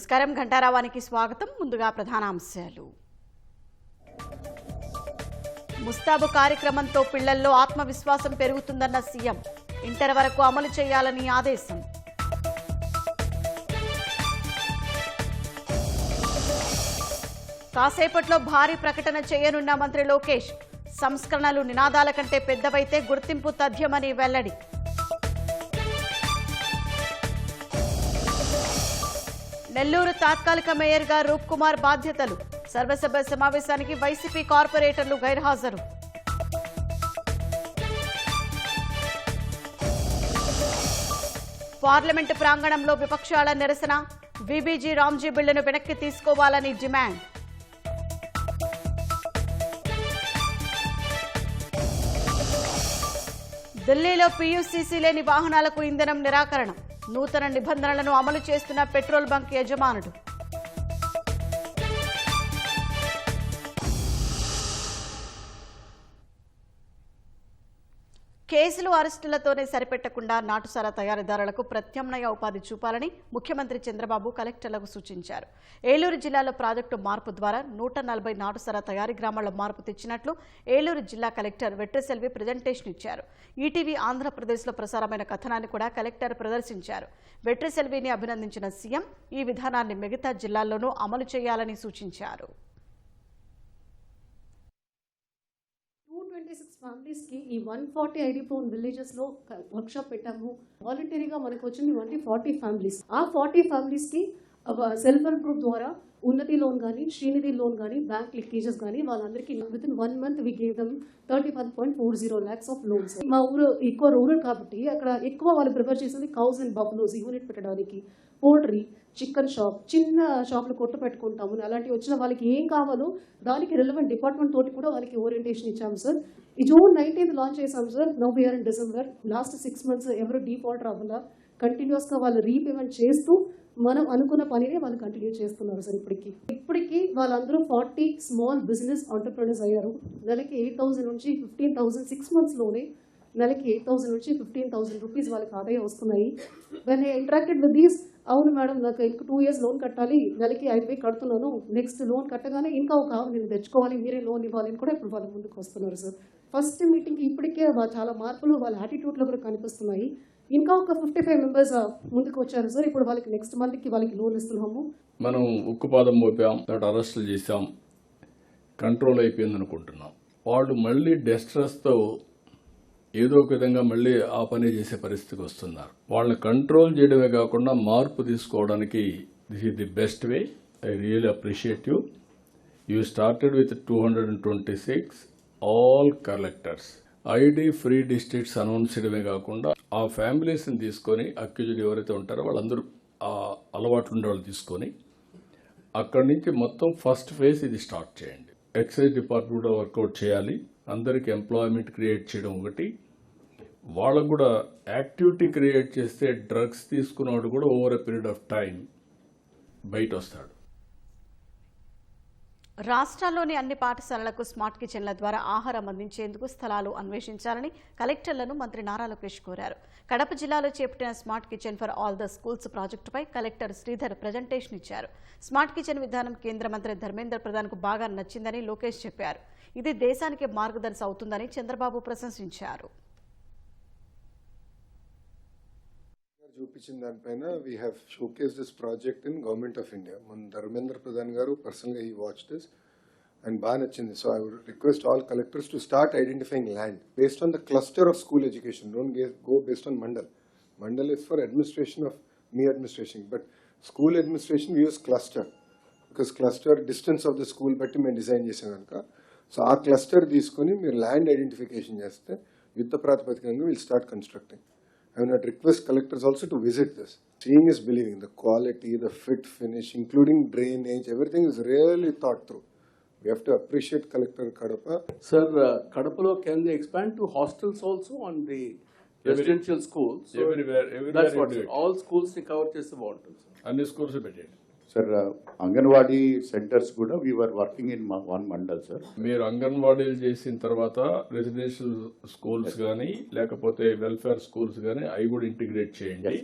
నమస్కారం ఘంటారావానికి స్వాగతం. ముందుగా ప్రధానాంశాలు. ముస్తాబు కార్యక్రమంతో పిల్లల్లో ఆత్మవిశ్వాసం పెరుగుతుందన్న సీఎం. ఇంటర్ వరకు అమలు చేయాలని ఆదేశం. కాసేపట్లో భారీ ప్రకటన చేయనున్న మంత్రి లోకేష్. సంస్కరణలు నినాదాల కంటే పెద్దవైతే గుర్తింపు తథ్యమని వెల్లడి. నెల్లూరు తాత్కాలిక మేయర్గా రూప్ కుమార్ బాధ్యతలు. సర్వసభ్య సమావేశానికి వైసీపీ కార్పొరేటర్లు గైర్హాజరు. పార్లమెంటు ప్రాంగణంలో విపక్షాల నిరసన. వీబీజీ రామ్జీ బిల్లును వెనక్కి తీసుకోవాలని డిమాండ్. ఢిల్లీలో పీయూసీసీ లేని వాహనాలకు ఇంధనం నిరాకరణ. నూతన నిబంధనలను అమలు చేస్తున్న పెట్రోల్ బంక్ యజమానుడు. కేసులు అరెస్టులతోనే సరిపెట్టకుండా నాటుసారా తయారీదారులకు ప్రత్యామ్నాయ ఉపాధి చూపాలని ముఖ్యమంత్రి చంద్రబాబు కలెక్టర్లకు సూచించారు. ఏలూరు జిల్లాలో ప్రాజెక్టు మార్పు ద్వారా 140 నాటుసారా తయారీ గ్రామాల మార్పు తెచ్చినట్లు ఏలూరు జిల్లా కలెక్టర్ వెట్రిసెల్వి ప్రజెంటేషన్ ఇచ్చారు. ఈటీవీ ఆంధ్రప్రదేశ్లో ప్రసారమైన కథనాన్ని కూడా కలెక్టర్ ప్రదర్శించారు. వెట్రిసెల్విని అభినందించిన సీఎం ఈ విధానాన్ని మిగతా జిల్లాల్లోనూ అమలు చేయాలని సూచించారు. 226 ఫ్యామిలీస్ కి ఈ 140 ఐడి ఫోన్ విలేజెస్ లో వర్క్ షాప్ పెట్టాము. వాలంటరీగా మనకు వచ్చింది 40 ఫ్యామిలీస్. ఆ 40 ఫ్యామిలీస్ కి సెల్ఫ్ హెల్ప్ గ్రూప్ ద్వారా ఉన్నతి లోన్ కానీ, శ్రీనిధి లోన్ కానీ, బ్యాంక్ లింకేజెస్ కానీ వాళ్ళందరికీ within 1 month we gave them 31.40 lakhs of loans. మా ఊరు ఎక్కువ రూరల్ కాబట్టి అక్కడ ఎక్కువ వాళ్ళు ప్రిఫర్ చేసింది కౌస్ అండ్ బఫలోస్ యూనిట్ పెట్టడానికి, పోల్ట్రీ, చికెన్ షాప్, చిన్న షాప్లు కొట్టు పెట్టుకుంటాము. అలాంటివి వచ్చిన వాళ్ళకి ఏం కావాలో దానికి రిలవెంట్ డిపార్ట్మెంట్ తోటి కూడా వాళ్ళకి ఓరియంటేషన్ ఇచ్చాము సార్. ఈ June 19th లాంచ్ చేసాం సార్. Now we are in December. Last 6 months ఎవరు డీఫాల్ట్ రావాలా కంటిన్యూస్గా వాళ్ళు రీపేమెంట్ చేస్తూ మనం అనుకున్న పనినే వాళ్ళు కంటిన్యూ చేస్తున్నారు సార్. ఇప్పటికీ వాళ్ళందరూ 40 స్మాల్ బిజినెస్ ఆంటర్ప్రెనర్స్ అయ్యారు. నెలకి 8,000 నుంచి 15,000 6 monthsలోనే నెలకి 8,000 నుంచి 15,000 రూపీస్ వాళ్ళకి ఆదాయం వస్తున్నాయి. When I interacted with these, అవును మేడం నాకు ఇంక 2 years లోన్ కట్టాలి, నెలకి 5,000 కడుతున్నాను, నెక్స్ట్ లోన్ కట్టగానే ఇంకా ఒక నేను తెచ్చుకోవాలి, మీరే లోన్ ఇవ్వాలి అని కూడా ఇప్పుడు వాళ్ళు ముందుకు వస్తున్నారు సార్. ఫస్ట్ మీటింగ్కి ఇప్పటికే చాలా మార్పులు వాళ్ళ యాటిట్యూడ్లో కూడా కనిపిస్తున్నాయి. ఇంకా ఒక 55 members ముందుకు వచ్చారు సార్. ఇప్పుడు వాళ్ళకి నెక్స్ట్ మంత్కి వాళ్ళకి లోన్ ఇస్తున్నాము. మనం ఉక్కుపాదం మోపాం, అరెస్టులు చేసాం, కంట్రోల్ అయిపోయింది అనుకుంటున్నాం. వాళ్ళు మళ్ళీ డెస్ట్రెస్తో ఏదో ఒక విధంగా మళ్ళీ ఆ పని చేసే పరిస్థితికి వస్తున్నారు. వాళ్ళని కంట్రోల్ చేయడమే కాకుండా మార్పు తీసుకోవడానికి this is the best way. I really appreciate you. You started with 226 all collectors. ID free districts announce చేయడమే కాకుండా ఆ ఫ్యామిలీస్ని తీసుకొని అక్యూజ్డ్ ఎవరైతే ఉంటారో వాళ్ళందరూ ఆ అలవాట్లు ఉండే వాళ్ళు తీసుకొని అక్కడి నుంచి మొత్తం ఫస్ట్ ఫేజ్ ఇది స్టార్ట్ చేయండి. ఎక్సైజ్ డిపార్ట్మెంట్ కూడా వర్కౌట్ చేయాలి. అందరికీ ఎంప్లాయ్మెంట్ క్రియేట్ చేయడం ఒకటి, వాళ్ళకు కూడా యాక్టివిటీ క్రియేట్ చేస్తే డ్రగ్స్ తీసుకున్నవాడు కూడా over a period of time బయట వస్తాడు. రాష్ట్రాల్లోని అన్ని పాఠశాలలకు స్మార్ట్ కిచెన్ల ద్వారా ఆహారం అందించేందుకు స్థలాలు అన్వేషించాలని కలెక్టర్లను మంత్రి నారా లోకేష్ కోరారు. కడప జిల్లాలో చేపట్టిన smart kitchen for all the schools ప్రాజెక్టుపై కలెక్టర్ శ్రీధర్ ప్రజెంటేషన్ ఇచ్చారు. స్మార్ట్ కిచెన్ విధానం కేంద్ర మంత్రి ధర్మేంద్ర ప్రధాన్కు బాగా నచ్చిందని లోకేష్ చెప్పారు. ఇది దేశానికి మార్గదర్శి అవుతుందని చంద్రబాబు ప్రశంసించారు. చూపించిన దానిపైన we have showcase this project in government of India. మన ధర్మేంద్ర ప్రధాన్ గారు పర్సనల్గా హీ వాచ్ దిస్ అండ్ బాగా నచ్చింది. So I would request all collectors to start identifying land based on the cluster of school education. Don't go based on mandal. Mandal is for administration of మీ administration, but school administration we use cluster because cluster distance of the school బట్టి మేము design చేసాం కనుక. So ఆ cluster తీసుకొని మీరు land identification చేస్తే యుద్ధ ప్రాతిపదికంగా will start constructing. I would request collectors also to visit this. Seeing is believing. The quality, the fit, finish, including drainage, everything is really thought through. We have to appreciate Collector Kadapa. Sir, Kadapalo, can they expand to hostels also on the residential schools? So everywhere that's what all schools cover చేసేవాళ్ళు. అన్ని schools పెట్టండి. Sir anganwadi centres కూడా we were working in 1 mandal sir. మీరు అంగన్వాడీలు చేసిన తర్వాత residential schools కానీ లేకపోతే వెల్ఫేర్ స్కూల్స్ కానీ అవి కూడా ఇంటిగ్రేట్ చేయండి.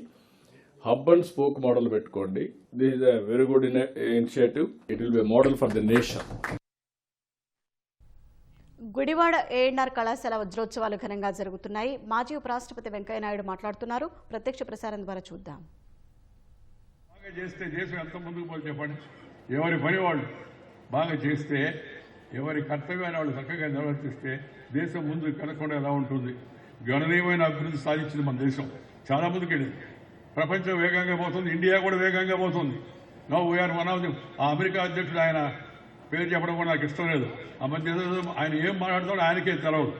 హబ్ అండ్ స్పోక్ మోడల్ పెట్టుకోండి. This is a very good initiative. It will be model for the nation. Gudivada ANR కళాశాల వజ్రోత్సవాలు ఘనంగా జరుగుతున్నాయి. మాజీ ఉపరాష్ట్రపతి వెంకయ్యనాయుడు మాట్లాడుతున్నారు. ప్రత్యక్ష ప్రసారం ద్వారా చూద్దాం. బాగా చేస్తే దేశం ఎంత ముందుకు పోయి చెప్పండి. ఎవరి పని వాళ్ళు బాగా చేస్తే, ఎవరి కర్తవ్యాన్ని వాళ్ళు చక్కగా నిర్వర్తిస్తే దేశం ముందుకు కనకుండా ఎలా ఉంటుంది? గణనీయమైన అభివృద్ధి సాధించింది మన దేశం. చాలా ముందుకు వెళ్ళింది. ప్రపంచం వేగంగా పోతుంది. ఇండియా కూడా వేగంగా పోతుంది. No we are one of the. ఆ అమెరికా అధ్యక్షుడు ఆయన పేరు చెప్పడం కూడా నాకు ఇష్టం లేదు. ఆ మధ్య ఆయన ఏం మాట్లాడుతాడో ఆయనకే తెలవదు.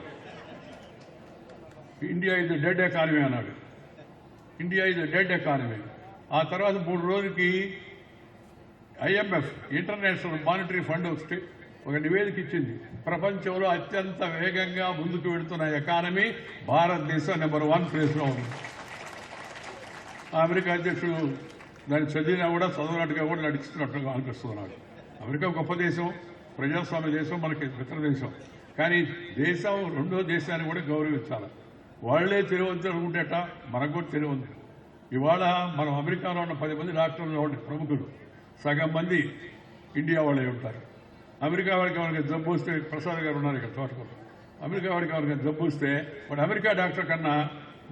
ఇండియా ఇది డెడ్ ఎకానమీ అన్నాడు. ఇండియా ఇది డెడ్ ఎకానమీ. ఆ తర్వాత 3 రోజులకి IMF ఇంటర్నేషనల్ మానిటరీ ఫండ్ ఒక నివేదిక ఇచ్చింది. ప్రపంచంలో అత్యంత వేగంగా ముందుకు వెళుతున్న ఎకానమీ భారతదేశం నెంబర్ 1 ప్లేస్లో ఉంది. అమెరికా అధ్యక్షుడు దాన్ని చదివినా కూడా చదవనట్టుగా కూడా నడుస్తున్నట్టుగా అనిపిస్తున్నాడు. అమెరికా గొప్ప దేశం, ప్రజాస్వామ్య దేశం, మనకి మిత్ర దేశం. కానీ దేశం రెండో దేశాన్ని కూడా గౌరవించాలి. వాళ్లే తెలివంతులు అనుకుంటేట మనకు కూడా తెలియదు. ఇవాళ మనం అమెరికాలో ఉన్న 10 మంది డాక్టర్లు ప్రముఖులు సగం మంది ఇండియా వాళ్ళే ఉంటారు. అమెరికా వాడికి ఎవరికి జబ్బు వస్తే, ప్రసాద్ గారు ఉన్నారు ఇక్కడ తోటకూర, అమెరికా వాడికి ఎవరికి జబ్బు వస్తే వాడు అమెరికా డాక్టర్ కన్నా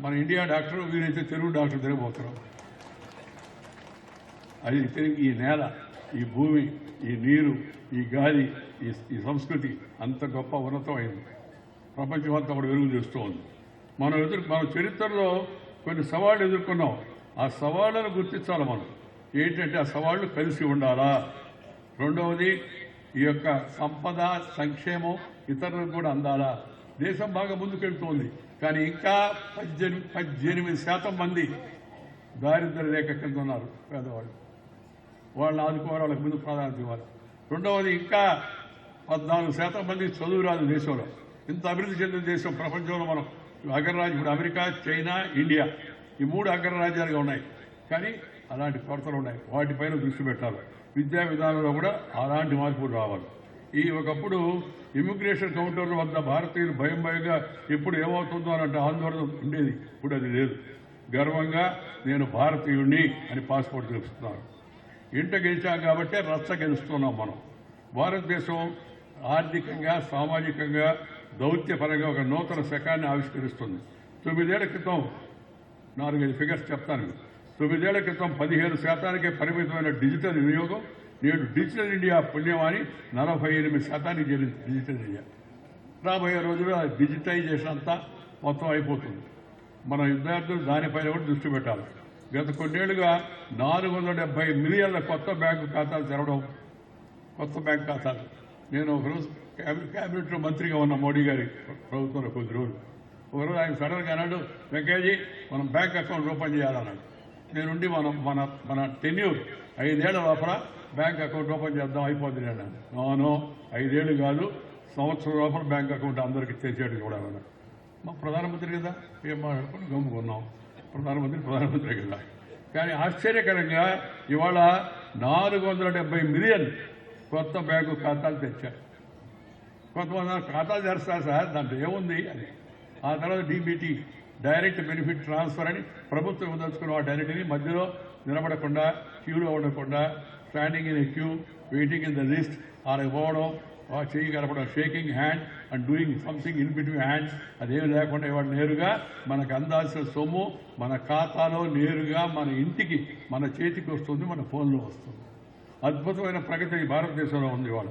మన ఇండియా డాక్టర్, వీరైతే తెలుగు డాక్టర్ తిరగబోతున్నాం. అది తిరిగి ఈ నేల, ఈ భూమి, ఈ నీరు, ఈ గాలి, ఈ సంస్కృతి అంత గొప్ప ఉన్నతమైంది. ప్రపంచం అంతా కూడా వెలుగు చేస్తూ ఉంది. మన చరిత్రలో కొన్ని సవాళ్లు ఎదుర్కొన్నాం. ఆ సవాళ్లను గుర్తించాలి మనం. ఏంటంటే ఆ సవాళ్లు కలిసి ఉండాలా. రెండవది ఈ యొక్క సంపద, సంక్షేమం ఇతరులకు కూడా అందాలా. దేశం బాగా ముందుకెళ్తోంది. కానీ ఇంకా 18% మంది దారిద్ర్య రేఖ కింద ఉన్నారు పేదవాళ్ళు. వాళ్ళని ఆదుకోవాలి, వాళ్ళకి ముందు ప్రాధాన్యత ఇవ్వాలి. రెండవది ఇంకా 14% మంది చదువు రాదు దేశంలో. ఇంత అభివృద్ధి చెందిన దేశం ప్రపంచంలో మనం అగ్రరాజ్యం. ఇప్పుడు అమెరికా, చైనా, ఇండియా ఈ 3 అగ్రరాజ్యాలుగా ఉన్నాయి. కానీ అలాంటి కొరతలు ఉన్నాయి. వాటిపైన దృష్టి పెట్టాలి. విద్యా విధానంలో కూడా అలాంటి మార్పులు రావాలి. ఒకప్పుడు ఇమిగ్రేషన్ కౌంటర్ల వద్ద భారతీయులు భయంగా ఎప్పుడు ఏమవుతుందో అన్నట్టు ఆందోళన ఉండేది. ఇప్పుడు అది లేదు. గర్వంగా నేను భారతీయుడిని అని పాస్పోర్ట్ తెలుస్తున్నారు. ఇంట గెలిచాం కాబట్టి రచ్చ గెలుస్తున్నాం మనం. భారతదేశం ఆర్థికంగా, సామాజికంగా, దౌత్యపరంగా ఒక నూతన శకాన్ని ఆవిష్కరిస్తుంది. 9 ఏళ్ల క్రితం 4-5 ఫిగర్స్ చెప్తాను. 9 ఏళ్ల క్రితం 15%కే పరిమితమైన డిజిటల్ వినియోగం నేడు డిజిటల్ ఇండియా పుణ్యమాని 48% చేరింది డిజిటల్ ఇండియా. రాబోయే రోజుల్లో డిజిటైజేషన్ అంతా మొత్తం అయిపోతుంది. మన విద్యార్థులు దానిపైన కూడా దృష్టి పెట్టాలి. గత కొన్నేళ్లుగా 470 మిలియన్ల కొత్త బ్యాంకు ఖాతాలు తెరవడం, కొత్త బ్యాంకు ఖాతాలు. నేను ఒకరోజు క్యాబినెట్లో మంత్రిగా ఉన్న మోడీ గారి ప్రభుత్వంలో కొద్ది రోజులు ఒకరోజు ఆయన సడన్గా అన్నాడు, వెంకయ్యజీ మనం బ్యాంక్ అకౌంట్ ఓపెన్ చేయాలన్నాడు. నేనుండి మన టెన్యూర్ 5 ఏళ్ల లోపల బ్యాంక్ అకౌంట్ ఓపెన్ చేద్దాం అయిపోతుంది అన్నాను. నో 5 ఏళ్ళు కాదు, సంవత్సరం లోపల బ్యాంక్ అకౌంట్ అందరికీ తెచ్చేట్టు చూడాలన్నాడు. మా ప్రధానమంత్రి కదా, ఏం మాట్లాడుకుని గమ్ముకున్నాం. ప్రధానమంత్రి కదా. కానీ ఆశ్చర్యకరంగా ఇవాళ 470 మిలియన్ కొత్త బ్యాంకు ఖాతాలు తెచ్చారు. కొంతమంది ఖాతాలు తెరుస్తారు సార్, దాంట్లో ఏముంది అని. ఆ తర్వాత DBT, డైరెక్ట్ బెనిఫిట్ ట్రాన్స్ఫర్ అని ప్రభుత్వం ఇవ్వదలుచుకున్న వాటన్నిటినీ మధ్యలో నిలబడకుండా, క్యూలో ఉండకుండా, standing in a queue, waiting in the list, వాళ్ళకి పోవడం, చేయి కలపడం, shaking hand and doing something in between hands, అదేమి లేకుండా ఇవాళ నేరుగా మనకు అందాల్సిన సొమ్ము మన ఖాతాలో నేరుగా మన ఇంటికి, మన చేతికి వస్తుంది, మన ఫోన్లో వస్తుంది. అద్భుతమైన ప్రగతి ఈ భారతదేశంలో ఉంది ఇవాళ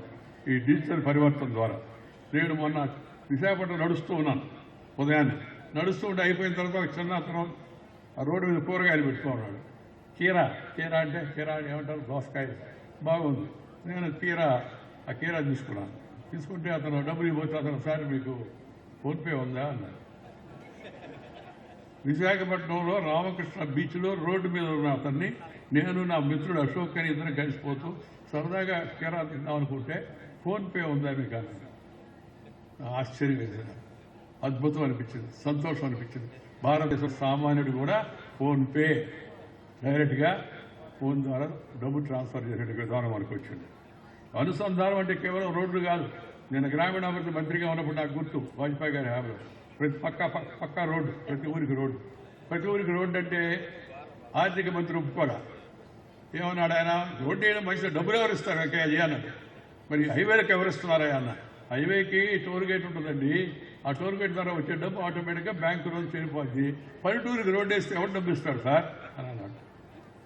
ఈ డిజిటల్ పరివర్తన ద్వారా. నేను మొన్న విశాఖపట్నం నడుస్తూ ఉన్నాను. ఉదయాన్నే నడుస్తూ ఉంటే అయిపోయిన తర్వాత ఒక చిన్న అతను ఆ రోడ్డు మీద కూరగాయలు పెట్టుకున్నాడు. కీరా అంటే కీరా ఏమంటారు, దోసకాయ బాగుంది. నేను ఆ కీరా తీసుకుంటే అతను డబ్బులు ఇవ్వచ్చు. అతను సార్ మీకు ఫోన్పే ఉందా అన్నాడు. విశాఖపట్నంలో రామకృష్ణ బీచ్లో రోడ్డు మీద ఉన్న అతన్ని నేను నా మిత్రుడు అశోక్ అని ఇద్దరు కలిసిపోతూ సరదాగా కీరా తిందాం అనుకుంటే ఫోన్పే ఉందా మీకు అన్నాడు. ఆశ్చర్యం వేసింది, అద్భుతం అనిపించింది, సంతోషం అనిపించింది. భారతదేశ సామాన్యుడు కూడా ఫోన్పే డైరెక్ట్గా ఫోన్ ద్వారా డబ్బు ట్రాన్స్ఫర్ చేసే విధానం మనకు వచ్చింది. అనుసంధానం అంటే కేవలం రోడ్లు కాదు. నేను గ్రామీణాభివృద్ధి మంత్రిగా ఉన్నప్పుడు నాకు గుర్తు, వాజ్పేయి గారి హామీలో ప్రతి పక్కా రోడ్డు, ప్రతి ఊరికి రోడ్డు అంటే ఆర్థిక మంత్రి ఒప్పుకోడా. ఏమన్నాడు ఆయన, రోడ్డు వేయడం మంచిగా డబ్బులు ఎవరు ఇస్తారు కేజీ అన్నాడు. మరి హైవేలకు ఎవరు ఇస్తున్నారా అన్న? హైవేకి టోల్ గేట్ ఉంటుందండి, ఆ టోల్ గేట్ ద్వారా వచ్చే డబ్బు ఆటోమేటిక్గా బ్యాంకు రోజు చేరిపోద్ది, పల్లెటూరికి రోడ్డు వేస్తే ఎవరు డబ్బు ఇస్తాడు సార్ అని అన్నాడు.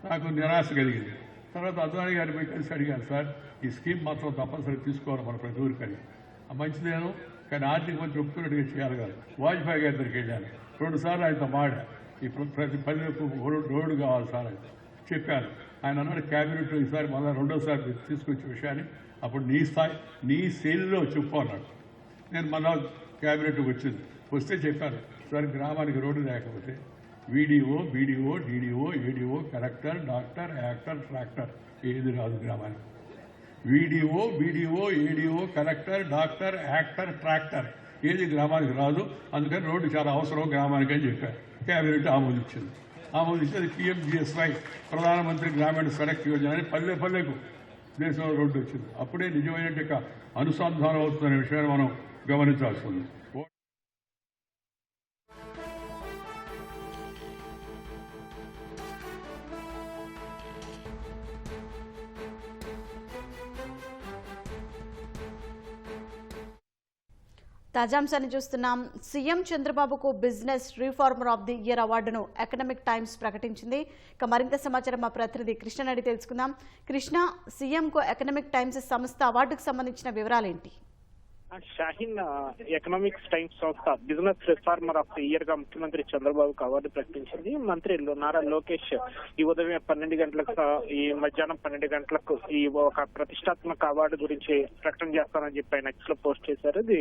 నాకు నిరాశ కలిగింది. తర్వాత అద్వానీ గారిపై కలిసి అడిగాను, సార్ ఈ స్కీమ్ మాత్రం తప్పనిసరి తీసుకోవాలి మన ప్రతి ఊరికని. మంచిదేను, కానీ ఆర్థిక మంత్రి ఒప్పుకున్నట్టుగా చేయాలి కాదు. వాజ్పేయి గారి దగ్గరికి వెళ్ళాను, 2 సార్లు ఆయనతో మాడా, ఈ ప్రతి పల్లెకు రోడ్డు కావాలి సార్ అని చెప్పాను. ఆయన అన్నాడు క్యాబినెట్ ఈసారి మళ్ళీ 2వసారి తీసుకొచ్చే విషయాన్ని అప్పుడు నీ శైలిలో చెప్పు అన్నాడు. నేను మళ్ళా క్యాబినెట్కి వస్తే చెప్పాను, సార్ గ్రామానికి రోడ్డు లేకపోతే వీడిఓ, BDO, DDO, ADO, collector, doctor, actor, tractor ఏది రాదు గ్రామానికి. వీడిఓ, BDO, ADO, collector, doctor, actor, tractor ఏది గ్రామానికి రాదు. అందుకని రోడ్డు చాలా అవసరం గ్రామానికి అని చెప్పారు. క్యాబినెట్ ఆమోదించింది. అది PMGSY, ప్రధానమంత్రి గ్రామీణ సడక్ యోజన అని పల్లె పల్లెకు దేశంలో రోడ్డు వచ్చింది. అప్పుడే నిజమైన అనుసంధానం అవుతుందనే విషయాన్ని మనం గమనించాల్సి ఉంది. తాజాంశాన్ని చూస్తున్నాం. సీఎం చంద్రబాబుకు business reformer of the year అవార్డును ఎకనామిక్ టైమ్స్ ప్రకటించింది. ఇక మరింత సమాచారం మా ప్రతినిధి కృష్ణ అడిగి తెలుసుకుందాం. కృష్ణ, సీఎంకు ఎకనామిక్ టైమ్స్ సంస్థ అవార్డుకు సంబంధించిన వివరాలేంటి? షాహీన్, ఎకనామిక్స్ టైమ్స్ సంస్థ business reformer of the year గా ముఖ్యమంత్రి చంద్రబాబుకు అవార్డు ప్రకటించింది. మంత్రి నారా లోకేష్ ఈ ఉదయం 12 గంటలకు, ఈ మధ్యాహ్నం 12 గంటలకు ఈ ఒక ప్రతిష్టాత్మక అవార్డు గురించి ప్రకటన చేస్తానని చెప్పి ఆయన ఎక్స్ లో పోస్ట్ చేశారు. ఇది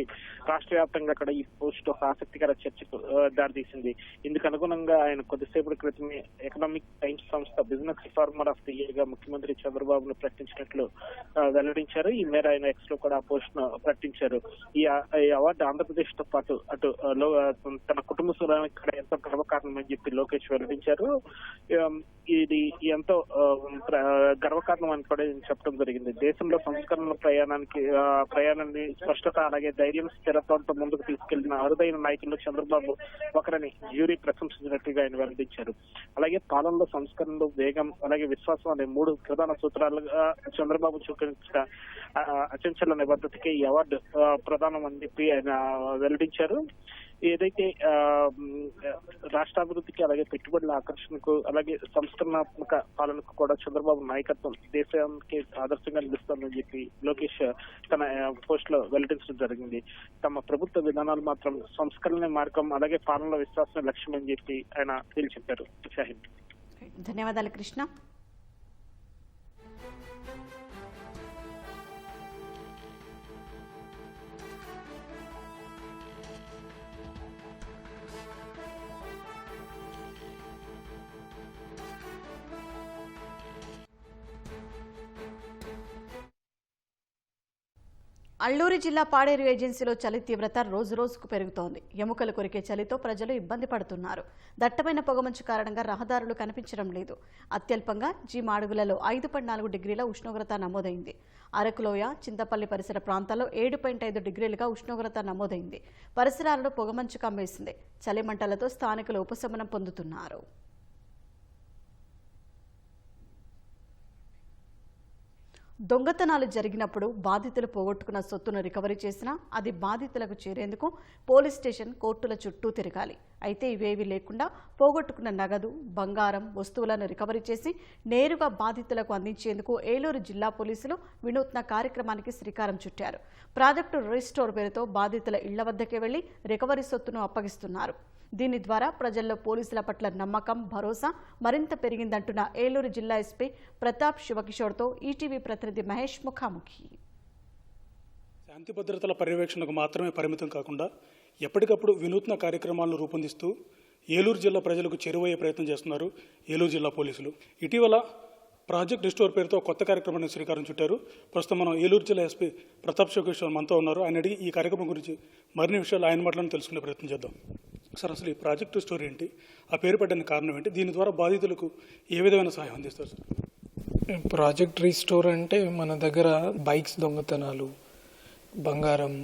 రాష్ట్ర వ్యాప్తంగా కూడా ఈ పోస్ట్ ఒక ఆసక్తికర చర్చకు దారితీసింది. ఇందుకు అనుగుణంగా ఆయన కొద్దిసేపటి క్రితమే ఎకనామిక్ టైమ్స్ సంస్థ business reformer of the year గా ముఖ్యమంత్రి చంద్రబాబును ప్రకటించినట్లు వెల్లడించారు. ఈ మేర ఆయన ఎక్స్ లో కూడా ఆ పోస్ట్ ను ప్రకటించారు. ఈ అవార్డు ఆంధ్రప్రదేశ్ తో పాటు అటు తన కుటుంబ సభ్యులకు కూడా ఎంతో గర్వకారణం అని చెప్పి లోకేష్ వెల్లడించారు. ఇది ఎంతో గర్వకారణం అని కూడా చెప్పడం జరిగింది. దేశంలో సంస్కరణల ప్రయాణాన్ని స్పష్టత, అలాగే ధైర్యం, స్థిరత్వంతో ముందుకు తీసుకెళ్లిన అరుదైన నాయకులు చంద్రబాబు ఒకరని జ్యూరీ ప్రశంసించినట్టుగా ఆయన వెల్లడించారు. అలాగే పాలనలో సంస్కరణలు, వేగం, అలాగే విశ్వాసం అనే 3 ప్రధాన సూత్రాలుగా చంద్రబాబు చూపించిన అచంచల నిబద్ధతకి ఈ అవార్డు ప్రధానం అని చెప్పి ఆయన వెల్లడించారు. ఏదైతే రాష్ట్రాభివృద్ధికి, అలాగే పెట్టుబడుల ఆకర్షణకు, అలాగే సంస్కరణాత్మక పాలనకు కూడా చంద్రబాబు నాయకత్వం దేశానికి ఆదర్శంగా నిలుస్తోందని చెప్పి లోకేష్ తన పోస్ట్ లో వెల్లడించడం జరిగింది. తమ ప్రభుత్వ విధానాలు మాత్రం సంస్కరణ మార్గం, అలాగే పాలనలో విశ్వాసమే లక్ష్యం అని చెప్పి ఆయన తెలియచెప్పారు. షాహిద్, ధన్యవాదాలు కృష్ణ. అల్లూరి జిల్లా పాడేరు ఏజెన్సీలో చలి తీవ్రత రోజురోజుకు పెరుగుతోంది. ఎముకలు కొరికే చలితో ప్రజలు ఇబ్బంది పడుతున్నారు. దట్టమైన పొగమంచు కారణంగా రహదారులు కనిపించడం లేదు. అత్యల్పంగా మాడుగులలో 5.4 డిగ్రీల ఉష్ణోగ్రత నమోదైంది. అరకులోయ, చింతపల్లి పరిసర ప్రాంతాల్లో 7.5 డిగ్రీలుగా ఉష్ణోగ్రత నమోదైంది. పరిసరాలను పొగమంచు కమ్మేసింది. చలిమంటలతో స్థానికులు ఉపశమనం పొందుతున్నారు. దొంగతనాలు జరిగినప్పుడు బాధితులు పోగొట్టుకున్న సొత్తును రికవరీ చేసినా అది బాధితులకు చేరేందుకు పోలీస్ స్టేషన్, కోర్టుల చుట్టూ తిరగాలి. అయితే ఇవేవీ లేకుండా పోగొట్టుకున్న నగదు, బంగారం, వస్తువులను రికవరీ చేసి నేరుగా బాధితులకు అందించేందుకు ఏలూరు జిల్లా పోలీసులు వినూత్న కార్యక్రమానికి శ్రీకారం చుట్టారు. ప్రాజెక్టు రీస్టోర్ పేరుతో బాధితుల ఇళ్ల వద్దకే వెళ్లి రికవరీ సొత్తును అప్పగిస్తున్నారు. దీని ద్వారా ప్రజల్లో పోలీసుల పట్ల నమ్మకం, భరోసా మరింత పెరిగిందంటున్న ఏలూరు జిల్లా ఎస్పీ ప్రతాప్ శివకిషోర్తో ఈటీవీ ప్రతినిధి మహేష్ ముఖాముఖి. శాంతి భద్రతల పర్యవేక్షణకు మాత్రమే పరిమితం కాకుండా ఎప్పటికప్పుడు వినూత్న కార్యక్రమాలను రూపొందిస్తూ ఏలూరు జిల్లా ప్రజలకు చేరువయ్యే ప్రయత్నం చేస్తున్నారు ఏలూరు జిల్లా పోలీసులు. ఇటీవల ప్రాజెక్ట్ రిస్టోర్ పేరుతో కొత్త కార్యక్రమాన్ని శ్రీకారం చుట్టారు. ప్రస్తుతం మనం ఏలూరు జిల్లా ఎస్పీ ప్రతాప్ శివకిషోర్ మనతో ఉన్నారు. ఆయన అడిగి ఈ కార్యక్రమం గురించి మరిన్ని విషయాలు ఆయన మాటలను తెలుసుకునే ప్రయత్నం చేద్దాం. సార్, అసలు ఈ ప్రాజెక్ట్ రిస్టోర్ ఏంటి, ఆ పేరు పెట్టడానికి కారణం ఏంటి, దీని ద్వారా బాధితులకు ఏ విధమైన సహాయం అందిస్తారు సార్? ప్రాజెక్ట్ రీస్టోర్ అంటే మన దగ్గర బైక్స్ దొంగతనాలు, బంగారం,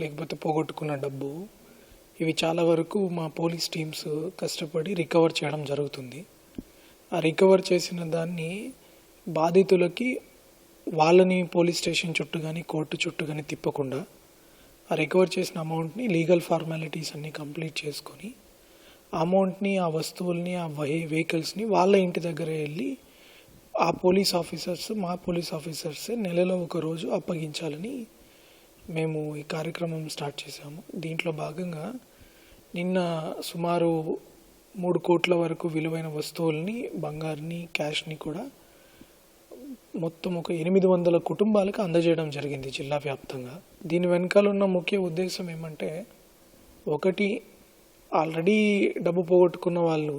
లేకపోతే పోగొట్టుకున్న డబ్బు, ఇవి చాలా వరకు మా పోలీస్ టీమ్స్ కష్టపడి రికవర్ చేయడం జరుగుతుంది. ఆ రికవర్ చేసిన దాన్ని బాధితులకి వాళ్ళని పోలీస్ స్టేషన్ చుట్టూ కానీ కోర్టు చుట్టూ కానీ తిప్పకుండా ఆ రికవర్ చేసిన అమౌంట్ని లీగల్ ఫార్మాలిటీస్ అన్నీ కంప్లీట్ చేసుకొని అమౌంట్ని, ఆ వస్తువుల్ని, ఆ వెహికల్స్ని వాళ్ళ ఇంటి దగ్గర వెళ్ళి ఆ పోలీస్ ఆఫీసర్స్, మా పోలీస్ ఆఫీసర్స్ నెలలో ఒక రోజు అప్పగించాలని మేము ఈ కార్యక్రమం స్టార్ట్ చేశాము. దీంట్లో భాగంగా నిన్న సుమారు 3 కోట్ల వరకు విలువైన వస్తువుల్ని, బంగారుని, క్యాష్ని కూడా మొత్తం ఒక 800 కుటుంబాలకు అందజేయడం జరిగింది జిల్లా వ్యాప్తంగా. దీని వెనకాల ఉన్న ముఖ్య ఉద్దేశం ఏమంటే, ఒకటి, ఆల్రెడీ డబ్బు పోగొట్టుకున్న వాళ్ళు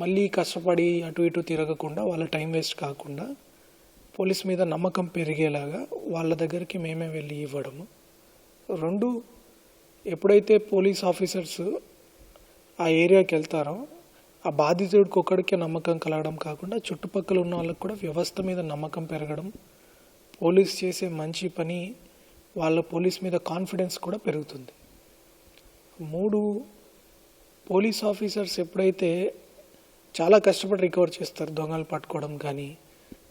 మళ్ళీ కష్టపడి అటు ఇటు తిరగకుండా, వాళ్ళ టైం వేస్ట్ కాకుండా పోలీస్ మీద నమ్మకం పెరిగేలాగా వాళ్ళ దగ్గరికి మేమే వెళ్ళి ఇవ్వడము. 2, ఎప్పుడైతే పోలీస్ ఆఫీసర్స్ ఆ ఏరియాకి వెళ్తారో ఆ బాధితుడికి ఒక్కడికే నమ్మకం కలగడం కాకుండా చుట్టుపక్కల ఉన్న వాళ్ళకి కూడా వ్యవస్థ మీద నమ్మకం పెరగడం, పోలీస్ చేసే మంచి పని వాళ్ళ పోలీస్ మీద కాన్ఫిడెన్స్ కూడా పెరుగుతుంది. 3, పోలీస్ ఆఫీసర్స్ ఎప్పుడైతే చాలా కష్టపడి రికవర్ చేస్తారు, దొంగలు పట్టుకోవడం కానీ,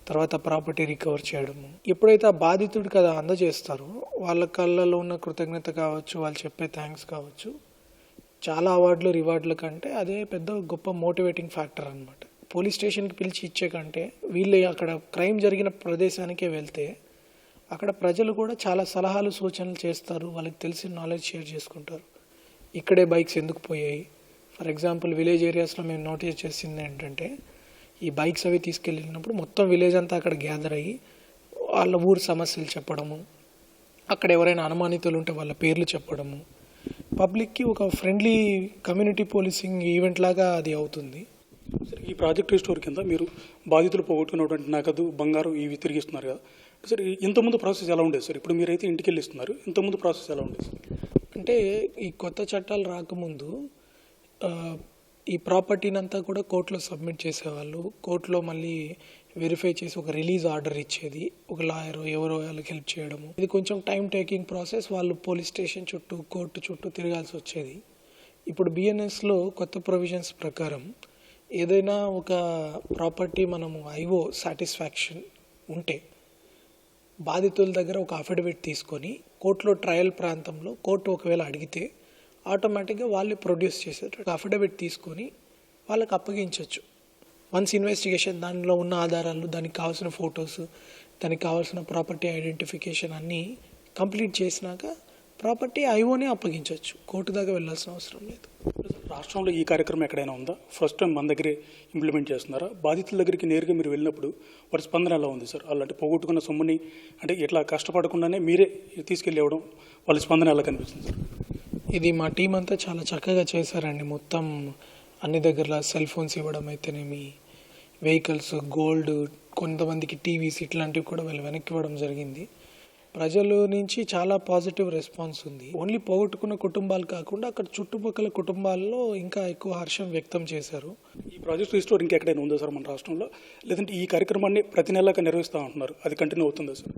తర్వాత ప్రాపర్టీ రికవర్ చేయడము, ఎప్పుడైతే ఆ బాధితుడికి అది అందజేస్తారో వాళ్ళ కళ్ళలో ఉన్న కృతజ్ఞత కావచ్చు, వాళ్ళు చెప్పే థ్యాంక్స్ కావచ్చు, చాలా అవార్డులు, రివార్డుల కంటే అదే పెద్ద గొప్ప మోటివేటింగ్ ఫ్యాక్టర్ అనమాట. పోలీస్ స్టేషన్కి పిలిచి ఇచ్చే కంటే వీళ్ళు అక్కడ క్రైమ్ జరిగిన ప్రదేశానికే వెళ్తే అక్కడ ప్రజలు కూడా చాలా సలహాలు, సూచనలు చేస్తారు, వాళ్ళకి తెలిసిన నాలెడ్జ్ షేర్ చేసుకుంటారు. ఇక్కడే బైక్స్ ఎందుకు పోయాయి, ఫర్ ఎగ్జాంపుల్ విలేజ్ ఏరియాస్లో మేము నోటీస్ చేసింది ఏంటంటే, ఈ బైక్స్ అవి తీసుకెళ్ళినప్పుడు మొత్తం విలేజ్ అంతా అక్కడ గ్యాదర్ అయ్యి వాళ్ళ ఊరు సమస్యలు చెప్పడము, అక్కడ ఎవరైనా అనుమానితులు ఉంటే వాళ్ళ పేర్లు చెప్పడము, పబ్లిక్కి ఒక ఫ్రెండ్లీ కమ్యూనిటీ పోలీసింగ్ ఈవెంట్ లాగా అది అవుతుంది. సార్, ఈ ప్రాజెక్ట్ రిస్టోర్ కింద మీరు బాధితులు పోగొట్టుకున్నటువంటి నగదు, బంగారం ఇవి తిరిగిస్తున్నారు కదా సార్, ఇంతకుముందు ప్రాసెస్ ఎలా ఉండేది సార్? ఇప్పుడు మీరైతే ఇంటికి వెళ్ళి ఇస్తున్నారు, ఇంతకుముందు ప్రాసెస్ ఎలా ఉండేది సార్? అంటే ఈ కొత్త చట్టాలు రాకముందు ఈ ప్రాపర్టీని అంతా కూడా కోర్టులో సబ్మిట్ చేసేవాళ్ళు. కోర్టులో మళ్ళీ వెరిఫై చేసి ఒక రిలీజ్ ఆర్డర్ ఇచ్చేది, ఒక లాయర్ ఎవరో వాళ్ళకి హెల్ప్ చేయడము. ఇది కొంచెం టైం టేకింగ్ ప్రాసెస్. వాళ్ళు పోలీస్ స్టేషన్ చుట్టూ, కోర్టు చుట్టూ తిరగాల్సి వచ్చేది. ఇప్పుడు బిఎన్ఎస్లో కొత్త ప్రొవిజన్స్ ప్రకారం ఏదైనా ఒక ప్రాపర్టీ మనము ఐఓ సాటిస్ఫాక్షన్ ఉంటే బాధితుల దగ్గర ఒక అఫిడవిట్ తీసుకొని కోర్టులో ట్రయల్ ప్రాంతంలో కోర్టు ఒకవేళ అడిగితే ఆటోమేటిక్గా వాళ్ళే ప్రొడ్యూస్ చేసేటట్టు అఫిడవిట్ తీసుకొని వాళ్ళకి అప్పగించవచ్చు. వన్స్ ఇన్వెస్టిగేషన్, దానిలో ఉన్న ఆధారాలు, దానికి కావాల్సిన ఫొటోస్, దానికి కావాల్సిన ప్రాపర్టీ ఐడెంటిఫికేషన్ అన్నీ కంప్లీట్ చేసినాక ప్రాపర్టీ ఐఓనే అప్పగించవచ్చు, కోర్టు దాకా వెళ్ళాల్సిన అవసరం లేదు. రాష్ట్రంలో ఈ కార్యక్రమం ఎక్కడైనా ఉందా? ఫస్ట్ టైం మన దగ్గరే ఇంప్లిమెంట్ చేస్తున్నారా? బాధితుల దగ్గరికి నేరుగా మీరు వెళ్ళినప్పుడు వారి స్పందన ఎలా ఉంది సార్? అలాంటి పోగొట్టుకున్న సొమ్ముని అంటే ఇట్లా కష్టపడకుండానే మీరే తీసుకెళ్ళి ఇవ్వడం, వాళ్ళ స్పందన ఎలా కనిపిస్తుంది సార్? ఇది మా టీం అంతా చాలా చక్కగా చేశారండి. మొత్తం అన్ని దగ్గర సెల్ ఫోన్స్ ఇవ్వడం అయితేనేమి, వెహికల్స్, గోల్డ్, కొంతమందికి టీవీస్ ఇట్లాంటివి కూడా వీళ్ళు వెనక్కి ఇవ్వడం జరిగింది. ప్రజల నుంచి చాలా పాజిటివ్ రెస్పాన్స్ ఉంది. ఓన్లీ పోగొట్టుకున్న కుటుంబాలు కాకుండా అక్కడ చుట్టుపక్కల కుటుంబాల్లో ఇంకా ఎక్కువ హర్షం వ్యక్తం చేశారు. ఈ ప్రాజెక్ట్ రిస్టోర్ ఇంకెక్కడైనా ఉందా సార్ మన రాష్ట్రంలో? లేదంటే ఈ కార్యక్రమాన్ని ప్రతి నెలగా నిర్వహిస్తూ ఉంటున్నారు, అది కంటిన్యూ అవుతుందా సార్?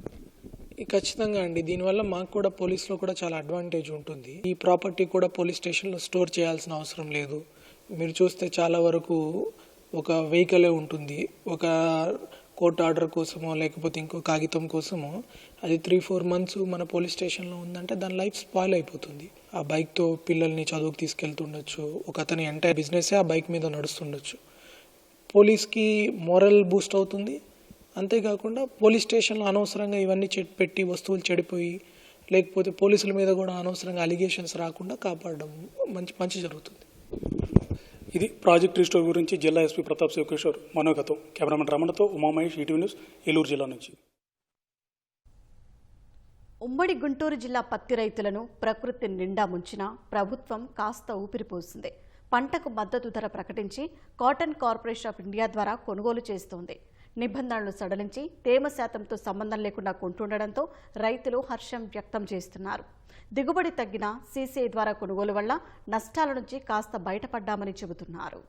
ఖచ్చితంగా అండి. దీనివల్ల మాకు కూడా పోలీసులో కూడా చాలా అడ్వాంటేజ్ ఉంటుంది. ఈ ప్రాపర్టీ కూడా పోలీస్ స్టేషన్లో స్టోర్ చేయాల్సిన అవసరం లేదు. మీరు చూస్తే చాలా వరకు ఒక వెహికలే ఉంటుంది. ఒక కోర్టు ఆర్డర్ కోసమో లేకపోతే ఇంకో కాగితం కోసమో అది 3-4 months మన పోలీస్ స్టేషన్లో ఉందంటే దాని లైఫ్ స్పాయిల్ అయిపోతుంది. ఆ బైక్తో పిల్లల్ని చదువుకు తీసుకెళ్తుండొచ్చు, ఒక అతని ఎంటైర్ బిజినెసే ఆ బైక్ మీద నడుస్తుండొచ్చు. పోలీస్కి మోరల్ బూస్ట్ అవుతుంది. అంతేకాకుండా పోలీస్ స్టేషన్లో అనవసరంగా ఇవన్నీ పెట్టి వస్తువులు చెడిపోయి లేకపోతే పోలీసుల మీద కూడా అనవసరంగా అలిగేషన్స్ రాకుండా కాపాడడం మంచి జరుగుతుంది. ఇది ప్రాజెక్ట్ రిస్టోర్ గురించి జిల్లా ఎస్పీ ప్రతాప్ శివకిషోర్ మనోగతం. కెమెరామెన్ రమణతో ఉమామహేష్, ఈటీవీ న్యూస్, ఏలూరు జిల్లా నుంచి. ఉమ్మడి గుంటూరు జిల్లా పత్తి రైతులను ప్రకృతి నిండా ముంచిన ప్రభుత్వం కాస్త ఊపిరిపోసింది. పంటకు మద్దతు ధర ప్రకటించి కాటన్ కార్పొరేషన్ ఆఫ్ ఇండియా ద్వారా కొనుగోలు చేస్తోంది. నిబంధనలు సడలించి తేమ శాతంతో సంబంధం లేకుండా కొంటుండడంతో రైతులు హర్షం వ్యక్తం చేస్తున్నారు. దిగుబడి తగ్గిన సీసీఐ ద్వారా కొనుగోలు వల్ల నష్టాల నుంచి కాస్త బయటపడ్డామని చెబుతున్నారు.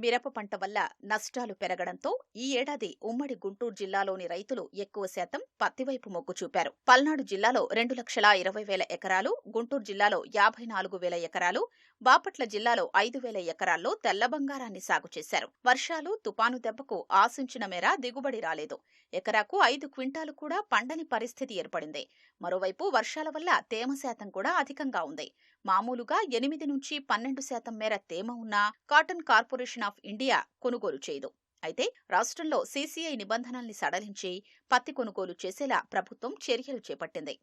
మిరప పంట వల్ల నష్టాలు పెరగడంతో ఈ ఏడాది ఉమ్మడి గుంటూరు జిల్లాలోని రైతులు ఎక్కువ శాతం పత్తివైపు మొగ్గు చూపారు. పల్నాడు జిల్లాలో 2,20,000 ఎకరాలు, గుంటూరు జిల్లాలో 54,000 ఎకరాలు, బాపట్ల జిల్లాలో 5,000 ఎకరాల్లో తెల్ల బంగారాన్ని సాగు చేశారు. వర్షాలు, తుపాను దెబ్బకు ఆశించిన మేర దిగుబడి రాలేదు. ఎకరాకు 5 క్వింటాలు కూడా పండని పరిస్థితి ఏర్పడింది. మరోవైపు వర్షాల వల్ల తేమ శాతం కూడా అధికంగా ఉంది. మామూలుగా 8 నుంచి 12% మేర తేమ ఉన్నా కాటన్ కార్పొరేషన్ ఆఫ్ ఇండియా కొనుగోలు చేయదు. అయితే రాష్ట్రంలో సీసీఐ నిబంధనల్ని సడలించి పత్తి కొనుగోలు చేసేలా ప్రభుత్వం చర్యలు చేపట్టింది.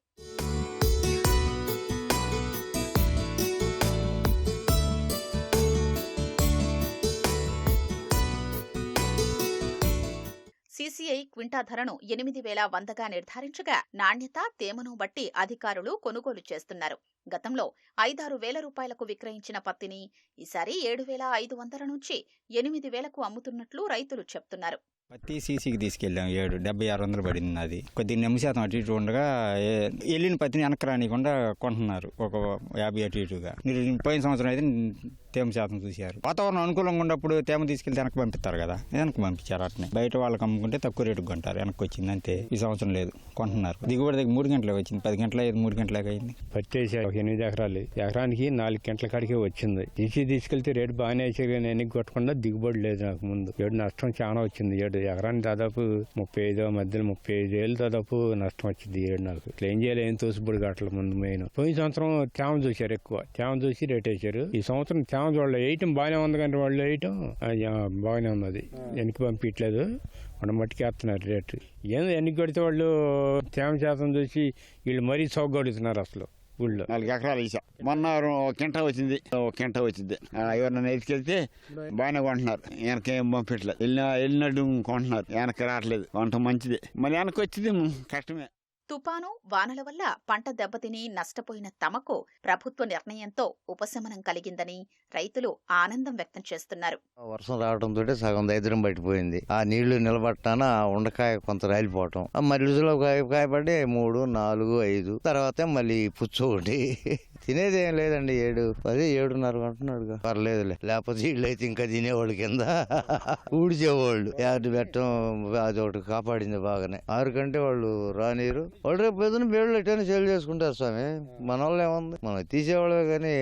సీసీఐ క్వింటా ధరను 8,100గా నిర్ధారించగా నాణ్యత, తేమను బట్టి అధికారులు కొనుగోలు చేస్తున్నారు. గతంలో 5-6 వేల రూపాయలకు విక్రయించిన పత్తిని ఈసారి 7,500 నుంచి 8,000కు అమ్ముతున్నట్లు రైతులు చెప్తున్నారు. పత్తి సీసీకి తీసుకెళ్ళాం 7600 పడింది. అది కొద్దిగా నెమ్మ శాతం అటు ఇటు ఉండగా వెళ్ళిన పత్తిని వెనక్కి రానికుండా కొంటున్నారు ఒక 50 అటు ఇటుగా. మీరు పోయిన సంవత్సరం అయితే తేమ శాతం చూశారు. వాతావరణం అనుకూలంగా ఉన్నప్పుడు తేమ తీసుకెళ్తే వెనక్కి పంపిస్తారు కదా, వెనక్కి పంపించారు. అట్నే బయట వాళ్ళకి అమ్ముకుంటే తక్కువ రేటుకు కొంటారు. వెనక్కి వచ్చింది అంతే. ఈ సంవత్సరం లేదు, కొంటున్నారు. దిగుబడి దగ్గర 3 గంటలకు వచ్చింది, 10 గంటల 3 గంటలకు అయింది. పత్తి వేసారు 8 ఎకరాలు, ఎకరానికి 4 గంటల కాడికే వచ్చింది. తీసుకెళ్తే రేటు బాగానే వేసారు కానీ ఎన్ని కొట్టకుండా దిగుబడి లేదు. నాకు ముందు ఏడు నష్టం చాలా వచ్చింది. ఎకరానికి దాదాపు 35 మధ్యలో 35,000 దాదాపు నష్టం వచ్చింది ఏడు. నాకు ఏం చేయాలి, ఏం తోసిబడి గట్ల ముందు మెయిన్. పోయిన సంవత్సరం తేమ చూశారు, ఎక్కువ తేమ చూసి రేట్ వేసారు. ఈ సంవత్సరం తేమ చూడలేదు, వేయటం బాగానే ఉంది కానీ వాళ్ళు వేయటం బాగానే ఉన్నది. వెనక్కి పంపించలేదు, మన మట్టికి వేస్తున్నారు రేటు. ఏదో ఎన్నికి కొడితే వాళ్ళు తేమ శాతం చూసి వీళ్ళు మరీ సౌకర్యుతున్నారు. అసలు ఊళ్ళో 4 ఎకరాలు వేసాం. మొన్న 1 కింటా వచ్చింది, 1 కింటా వచ్చింది. ఎవరినైనా ఎత్తుకెళ్తే బాగానే కొంటున్నారు. వెనకేం పంపించలేదు, వెళ్ళినట్టు కొంటున్నారు. వెనక్కి రావట్లేదు, కొంట మంచిది. మళ్ళీ వెనక్కి వచ్చింది కష్టమే. తుపాను, వానల వల్ల పంట దెబ్బతిని నష్టపోయిన తమకు ప్రభుత్వ నిర్ణయంతో ఉపశమనం కలిగిందని రైతులు ఆనందం వ్యక్తం చేస్తున్నారు. వర్షం రావడంతో సగం దరిద్రం పట్టిపోయింది. ఆ నీళ్లు నిలబట్టాన ఉండకాయ కొంత రాలిపోవటం, మళ్ళీలో కాయపడి 3, 4, 5 తర్వాత మళ్ళీ పుచ్చు ఒకటి. తినేది ఏం లేదండి. 7, 10, 7:30 కొంటున్నాడు. పర్లేదులే, లేకపోతే వీళ్ళు అయితే ఇంకా తినేవాళ్ళు కింద ఊడిచేవాళ్ళు. యాడ్ పెట్టడం అది ఒకటి కాపాడింది బాగానే. 6 కంటే వాళ్ళు రానీరు. వాళ్ళు రేపు పొద్దున బేళ్ళు ఎట్టని సేల్ చేసుకుంటారు స్వామి. మన వాళ్ళు ఏముంది, మనం తీసేవాళ్ళమే కానీ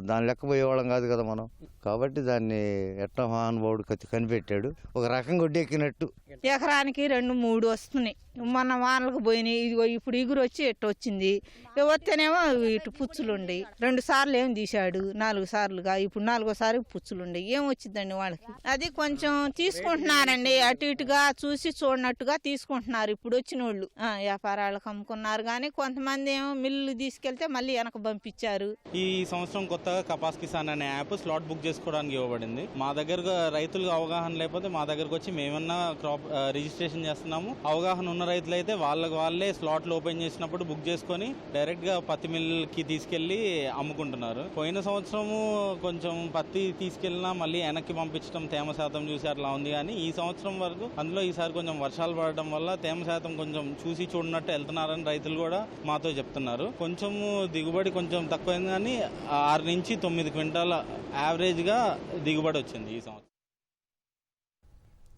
దాని లెక్క పోయేవాళ్ళం కాదు కదా మనం. కాబట్టి దాన్ని ఎట్లా మహానుభావుడు కనిపెట్టాడు, ఒక రకం గొడ్డెక్కినట్టు. ఎకరానికి 2-3 వస్తున్నాయి. మన వానలకు పోయినాయి. ఇదిగో ఇప్పుడు ఇగురు వచ్చి ఎట్టు వచ్చింది. వస్తేనేమో ఇటు పుచ్చులుండి 2 సార్లు ఏం తీశాడు, 4 సార్లుగా. ఇప్పుడు 4వ పుచ్చులుండి ఏం వచ్చిందండి వాళ్ళకి. అది కొంచెం తీసుకుంటున్నారండి, అటు ఇటుగా చూసి చూడనట్టుగా తీసుకుంటున్నారు ఇప్పుడు వచ్చిన వాళ్ళు. వ్యాపారాలకు అమ్ముకున్నారు కానీ కొంతమంది ఏమో మిల్లు తీసుకెళ్తే మళ్ళీ వెనక పంపించారు. ఈ సంవత్సరం కొత్తగా కపాస్ కిసాన్ అనే యాప్ స్లాట్ బుక్ చేసుకోవడానికి ఇవ్వబడింది. మా దగ్గర రైతులకు అవగాహన లేకపోతే మా దగ్గరకు వచ్చి మేమన్నా క్రాప్ రిజిస్ట్రేషన్ చేస్తున్నాము. అవగాహన ఉన్న రైతులు అయితే వాళ్ళే స్లాట్లు ఓపెన్ చేసినప్పుడు బుక్ చేసుకొని డైరెక్ట్ గా పత్తి మిల్లుకి తీసుకెళ్లి అమ్ముకుంటున్నారు. పోయిన సంవత్సరము కొంచెం పత్తి తీసుకెళ్ళినా మళ్ళీ వెనక్కి పంపించడం తేమ శాతం చూసి అట్లా ఉంది. కానీ ఈ సంవత్సరం వరకు అందులో ఈసారి కొంచెం వర్షాలు పడటం వల్ల తేమ శాతం కొంచెం చూసి చూడనట్టు వెళ్తున్నారని రైతులు కూడా మాతో చెప్తున్నారు. కొంచెం దిగుబడి కొంచెం తక్కువైంది కానీ 6 నుంచి 9 క్వింటాల యావరేజ్ గా దిగుబడి వచ్చింది ఈ సంవత్సరం.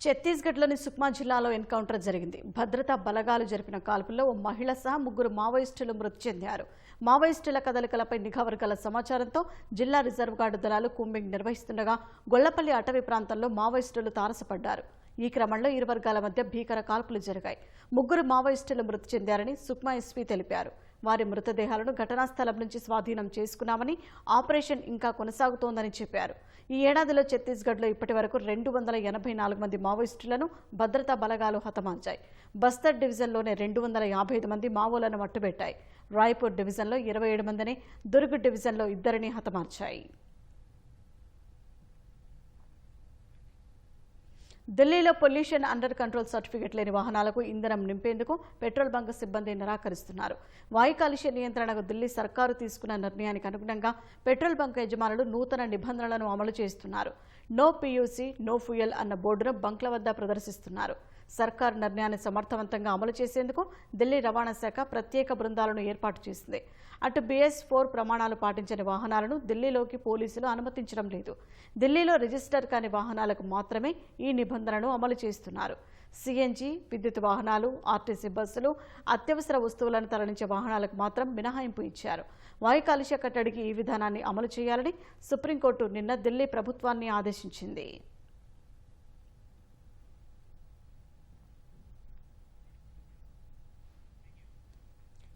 ఛత్తీస్గఢ్లోని సుక్మా జిల్లాలో ఎన్కౌంటర్ జరిగింది. భద్రతా బలగాలు జరిపిన కాల్పుల్లో ఓ మహిళ సహా 3 మావోయిస్టులు మృతి చెందారు. మావోయిస్టుల కదలికలపై నిఘా వర్గాల సమాచారంతో జిల్లా రిజర్వ్ గార్డు దళాలు కూంబింగ్ నిర్వహిస్తుండగా గొల్లపల్లి అటవీ ప్రాంతంలో మావోయిస్టులు తారసపడ్డారు. ఈ క్రమంలో ఇరు వర్గాల మధ్య భీకర కాల్పులు జరిగాయి. 3 మావోయిస్టులు మృతి చెందారని సుక్మా ఎస్పీ తెలిపారు. వారి మృతదేహాలను ఘటనా స్థలం నుంచి స్వాధీనం చేసుకున్నామని, ఆపరేషన్ ఇంకా కొనసాగుతోందని చెప్పారు. ఈ ఏడాదిలో ఛత్తీస్గఢ్లో ఇప్పటి వరకు 284 మంది మావోయిస్టులను భద్రతా బలగాలు హతమార్చాయి. బస్తర్ డివిజన్లోనే 255 మంది మావోలను మట్టుబెట్టాయి. రాయ్పూర్ డివిజన్లో 27 మందిని, దుర్గ్ డివిజన్లో 2 హతమార్చాయి. ఢిల్లీలో పొల్యూషన్ అండర్ కంట్రోల్ సర్టిఫికెట్ లేని వాహనాలకు ఇంధనం నింపేందుకు పెట్రోల్ బంక్ సిబ్బంది నిరాకరిస్తున్నారు. వాయు కాలుష్య నియంత్రణకు ఢిల్లీ సర్కారు తీసుకున్న నిర్ణయానికి అనుగుణంగా పెట్రోల్ బంక్ యజమానులు నూతన నిబంధనలను అమలు చేస్తున్నారు. నో పీయూసీ, నో ఫ్యూయల్ అన్న బోర్డును బంక్ల వద్ద ప్రదర్శిస్తున్నారు. సర్కారు నిర్ణయాన్ని సమర్థవంతంగా అమలు చేసేందుకు ఢిల్లీ రవాణా శాఖ ప్రత్యేక బృందాలను ఏర్పాటు చేసింది. అటు BS-4 ప్రమాణాలు పాటించని వాహనాలను ఢిల్లీలోకి పోలీసులు అనుమతించడం లేదు. ఢిల్లీలో రిజిస్టర్ కాని వాహనాలకు మాత్రమే ఈ నిబంధనను అమలు చేస్తున్నారు. సిఎన్జి, విద్యుత్ వాహనాలు, ఆర్టీసీ బస్సులు, అత్యవసర వస్తువులను తరలించే వాహనాలకు మాత్రం మినహాయింపు ఇచ్చారు. వాయు కాలుష్య కట్టడికి ఈ విధానాన్ని అమలు చేయాలని సుప్రీంకోర్టు నిన్న ఢిల్లీ ప్రభుత్వాన్ని ఆదేశించింది.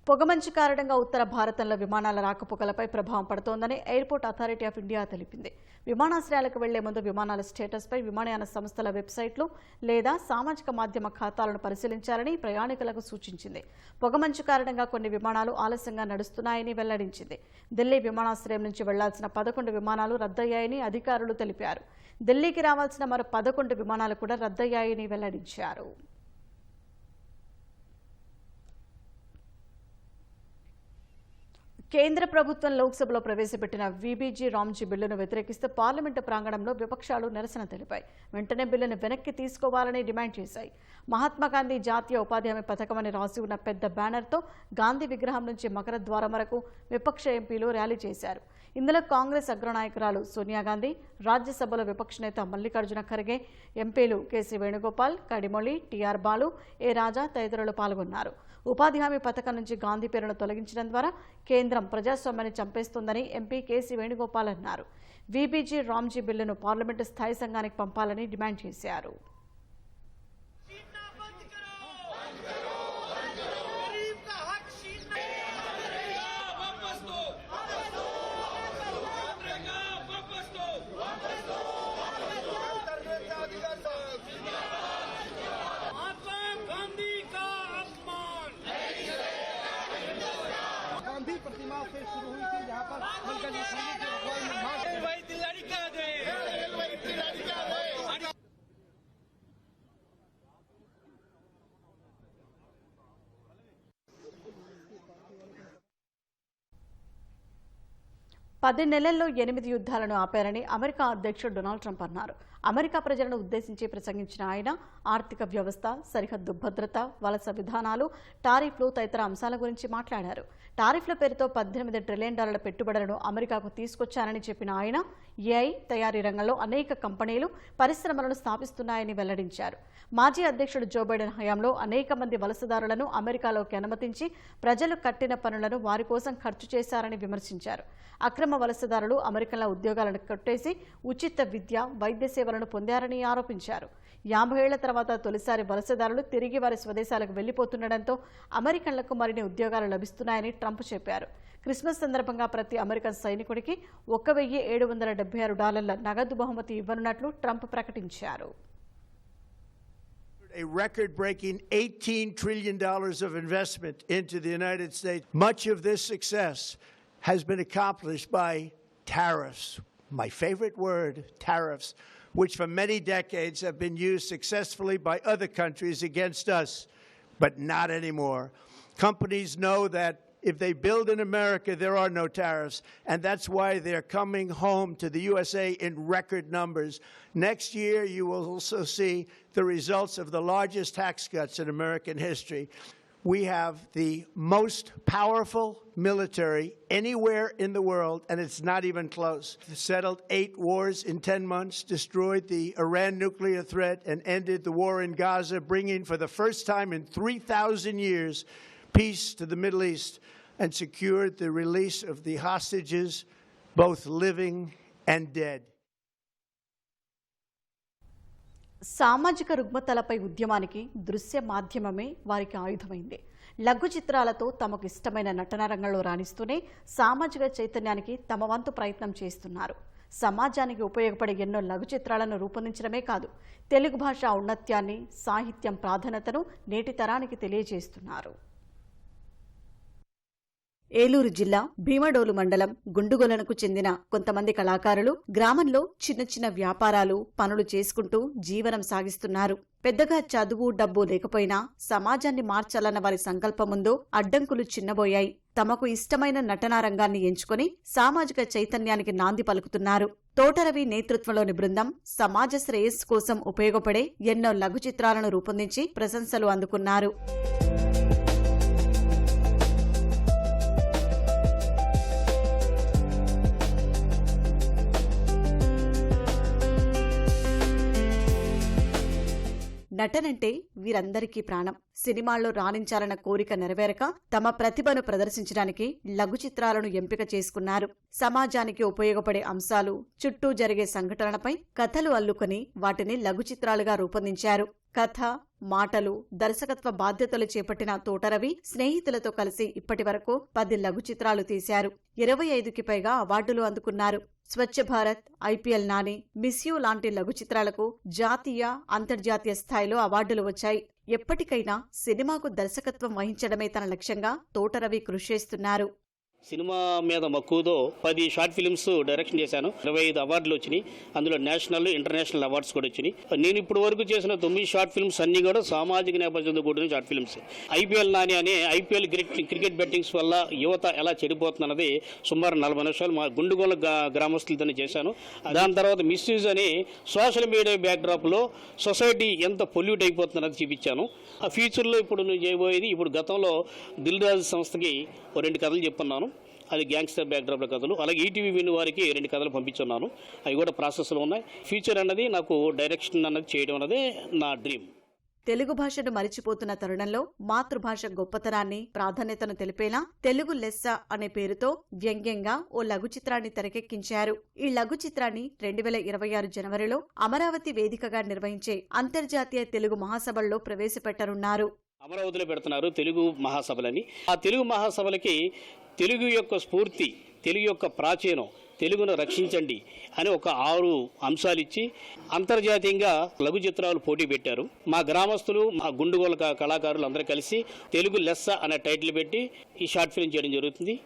పొగమంచు కారణంగా ఉత్తర భారతంలో విమానాల రాకపోకలపై ప్రభావం పడుతోందని ఎయిర్పోర్ట్ అథారిటీ ఆఫ్ ఇండియా తెలిపింది. విమానాశ్రయాలకు వెళ్లే ముందు విమానాల స్టేటస్పై విమానయాన సంస్థల వెబ్సైట్లు లేదా సామాజిక మాధ్యమ ఖాతాలను పరిశీలించాలని ప్రయాణికులకు సూచించింది. పొగమంచు కారణంగా కొన్ని విమానాలు ఆలస్యంగా నడుస్తున్నాయని వెల్లడించింది. ఢిల్లీ విమానాశ్రయం నుంచి వెళ్లాల్సిన 11 విమానాలు రద్దయ్యాయని అధికారులు తెలిపారు. ఢిల్లీకి రావాల్సిన మరో 11 విమానాలు కూడా రద్దయ్యాయని వెల్లడించారు. కేంద్ర ప్రభుత్వం లోక్సభలో ప్రవేశపెట్టిన వీబీజీ రామ్జీ బిల్లును వ్యతిరేకిస్తూ పార్లమెంటు ప్రాంగణంలో విపక్షాలు నిరసన తెలిపాయి. వెంటనే బిల్లును వెనక్కి తీసుకోవాలని డిమాండ్ చేశాయి. మహాత్మాగాంధీ జాతీయ ఉపాధి హామీ పథకం అని రాసి ఉన్న పెద్ద బ్యానర్తో గాంధీ విగ్రహం నుంచి మకర ద్వారం వరకు విపక్ష ఎంపీలు ర్యాలీ చేశారు. ఇందులో కాంగ్రెస్ అగ్రనాయకురాలు సోనియా గాంధీ, రాజ్యసభలో విపక్ష నేత మల్లికార్జున ఖర్గే, ఎంపీలు కేసీ వేణుగోపాల్, కడిమొళి, టీఆర్ బాలు, ఏ రాజా తదితరులు పాల్గొన్నారు. ఉపాధి హామీ పథకం నుంచి గాంధీ పేరును తొలగించడం ద్వారా కేంద్రం ప్రజాస్వామ్యాన్ని చంపేస్తోందని ఎంపీ కేసీ వేణుగోపాల్ అన్నారు. వీబీజీ రామ్జీ బిల్లును పార్లమెంటు స్థాయి సంఘానికి పంపాలని డిమాండ్ చేశారు. प्रतिमा से शुरू हुई थी जहाँ पर भाई दिल्ली का दे పది నెలల్లో 8 యుద్ధాలను ఆపారని అమెరికా అధ్యక్షుడు డొనాల్డ్ ట్రంప్ అన్నారు. అమెరికా ప్రజలను ఉద్దేశించి ప్రసంగించిన ఆయన ఆర్థిక వ్యవస్థ, సరిహద్దు భద్రత, వలస విధానాలు, టారిఫ్లు తదితర అంశాల గురించి మాట్లాడారు. టారిఫ్ల పేరుతో $18 ట్రిలియన్ పెట్టుబడులను అమెరికాకు తీసుకొచ్చారని చెప్పిన ఆయన ఏఐ తయారీ రంగంలో అనేక కంపెనీలు, పరిశ్రమలను స్థాపిస్తున్నాయని వెల్లడించారు. మాజీ అధ్యక్షుడు జో బైడెన్ హయాంలో అనేక మంది వలసదారులను అమెరికాలోకి అనుమతించి ప్రజలు కట్టిన పనులను వారి కోసం ఖర్చు చేశారని విమర్శించారు. అక్రమ వలసదారులు అమెరికన్ల ఉద్యోగాలను కొట్టేసి ఉచిత విద్య, వైద్య సేవలను పొందారని ఆరోపించారు. 50 ఏళ్ల తర్వాత తొలిసారి వలసదారులు తిరిగి వారి స్వదేశాలకు వెళ్లిపోతుండటంతో అమెరికన్లకు మరిన్ని ఉద్యోగాలు లభిస్తున్నాయని ట్రంప్ చెప్పారు. క్రిస్మస్ సందర్భంగా ప్రతి అమెరికన్ సైనికుడికి $1,776 నగదు బహుమతి ఇవ్వనున్నట్లు ట్రంప్ ప్రకటించారు. A record-breaking $18 trillion of investment into the United States. Much of this success has been accomplished by tariffs. My favorite word, tariffs, which for many decades have been used successfully by other countries against us, but not anymore. Companies know that if they build in America, there are no tariffs, and that's why they're coming home to the USA in record numbers. Next year, you will also see the results of the largest tax cuts in American history. We have the most powerful military anywhere in the world, and it's not even close. Settled 8 wars in 10 months, destroyed the Iran nuclear threat, and ended the war in Gaza, bringing for the first time in 3,000 years peace to the Middle East, and secured the release of the hostages, both living and dead. సామాజిక రుగ్మతలపై ఉద్యమానికి దృశ్య మాధ్యమమే వారికి ఆయుధమైంది. లఘు చిత్రాలతో తమకు ఇష్టమైన నటన రంగంలో రాణిస్తూనే సామాజిక చైతన్యానికి తమ వంతు ప్రయత్నం చేస్తున్నారు. సమాజానికి ఉపయోగపడే ఎన్నో లఘు చిత్రాలను రూపొందించడమే కాదు, తెలుగు భాష ఔన్నత్యాన్ని, సాహిత్యం ప్రాధాన్యతను నేటి తరానికి తెలియజేస్తున్నారు. ఏలూరు జిల్లా భీమడోలు మండలం గుండుగొలనకు చెందిన కొంతమంది కళాకారులు గ్రామంలో చిన్న చిన్న వ్యాపారాలు, పనులు చేసుకుంటూ జీవనం సాగిస్తున్నారు. పెద్దగా చదువు, డబ్బు లేకపోయినా సమాజాన్ని మార్చాలన్న వారి సంకల్పం ముందు అడ్డంకులు చిన్నబోయాయి. తమకు ఇష్టమైన నటనా రంగాన్ని ఎంచుకొని సామాజిక చైతన్యానికి నాంది పలుకుతున్నారు. తోటరవి నేతృత్వంలోని బృందం సమాజ శ్రేయస్సు కోసం ఉపయోగపడే ఎన్నో లఘు చిత్రాలను రూపొందించి ప్రశంసలు అందుకున్నారు. నటనంటే వీరందరికీ ప్రాణం. సినిమాల్లో రాణించాలన్న కోరిక నెరవేరక తమ ప్రతిభను ప్రదర్శించడానికి లఘు చిత్రాలను ఎంపిక చేసుకున్నారు. సమాజానికి ఉపయోగపడే అంశాలు, చుట్టూ జరిగే సంఘటనలపై కథలు అల్లుకొని వాటిని లఘు చిత్రాలుగా రూపొందించారు. కథ, మాటలు, దర్శకత్వ బాధ్యతలు చేపట్టిన తోటరవి స్నేహితులతో కలిసి ఇప్పటివరకు 10 లఘు చిత్రాలు తీశారు. 25కి పైగా అవార్డులు అందుకున్నారు. Swachh Bharat, IPL Nani, miss you లాంటి లఘు చిత్రాలకు జాతీయ, అంతర్జాతీయ స్థాయిలో అవార్డులు వచ్చాయి. ఎప్పటికైనా సినిమాకు దర్శకత్వం వహించడమే తన లక్ష్యంగా తోటరవి కృషి చేస్తున్నారు. సినిమా మీద మక్కువతో 10 షార్ట్ ఫిల్మ్స్ డైరెక్షన్ చేశాను. 25 అవార్డులు వచ్చినాయి. అందులో నేషనల్, ఇంటర్నేషనల్ అవార్డ్స్ కూడా వచ్చినాయి. నేను ఇప్పుడు వరకు చేసిన 9 షార్ట్ ఫిల్మ్స్ అన్ని కూడా సామాజిక నేపథ్యంతో కూడిన షార్ట్ ఫిల్మ్స్. ఐపీఎల్ నాని అనే ఐపీఎల్ క్రికెట్ బెట్టింగ్స్ వల్ల యువత ఎలా చెడిపోతున్నది సుమారు 40 నిమిషాలు మా గుండుగోల గ్రామస్తులతోనే చేశాను. దాని తర్వాత మిస్యూజ్ అనే సోషల్ మీడియా బ్యాక్డ్రాప్లో సొసైటీ ఎంత పొల్యూట్ అయిపోతున్నది చూపించాను. ఆ ఫ్యూచర్లో ఇప్పుడు నేను చేయబోయేది, ఇప్పుడు గతంలో దిల్ రాజు సంస్థకి 2 కథలు చెప్పున్నాను. అది గ్యాంగ్స్టర్ బ్యాక్డ్రాప్ల కథలు. అలాగే ఈటీవీ విన్ వారికి 2 కథలు పంపించున్నాను. అవి కూడా ప్రాసెస్లో ఉన్నాయి. ఫ్యూచర్ అన్నది నాకు డైరెక్షన్ అన్నది చేయడం అన్నదే నా డ్రీమ్. తెలుగు భాషను మరిచిపోతున్న తరుణంలో మాతృభాష గొప్పతనాన్ని, ప్రాధాన్యతను తెలిపేలా తెలుగు లెస్స అనే పేరుతో వ్యంగ్యంగా ఓ లఘు చిత్రాన్ని తెరకెక్కించారు. ఈ లఘు చిత్రాన్ని 2026 జనవరిలో అమరావతి వేదికగా నిర్వహించే అంతర్జాతీయ తెలుగు మహాసభల్లో ప్రవేశపెట్టనున్నారు. అమరావతిలో పెడుతున్నారు తెలుగు మహాసభలని. ఆ తెలుగు మహాసభలకి తెలుగు యొక్క స్ఫూర్తి, తెలుగు యొక్క ప్రాచీనం, తెలుగును రక్షించండి అని ఒక 6 అంశాలు ఇచ్చి అంతర్జాతీయంగా లఘు చిత్రాలు పోటీ పెట్టారు. మా గ్రామస్తులు, మా గుండుగోల కళాకారులు అందరూ కలిసి తెలుగు లెస్స అనే టైటిల్ పెట్టి ఈ షార్ట్ ఫిల్మ్ చేయడం జరుగుతుంది.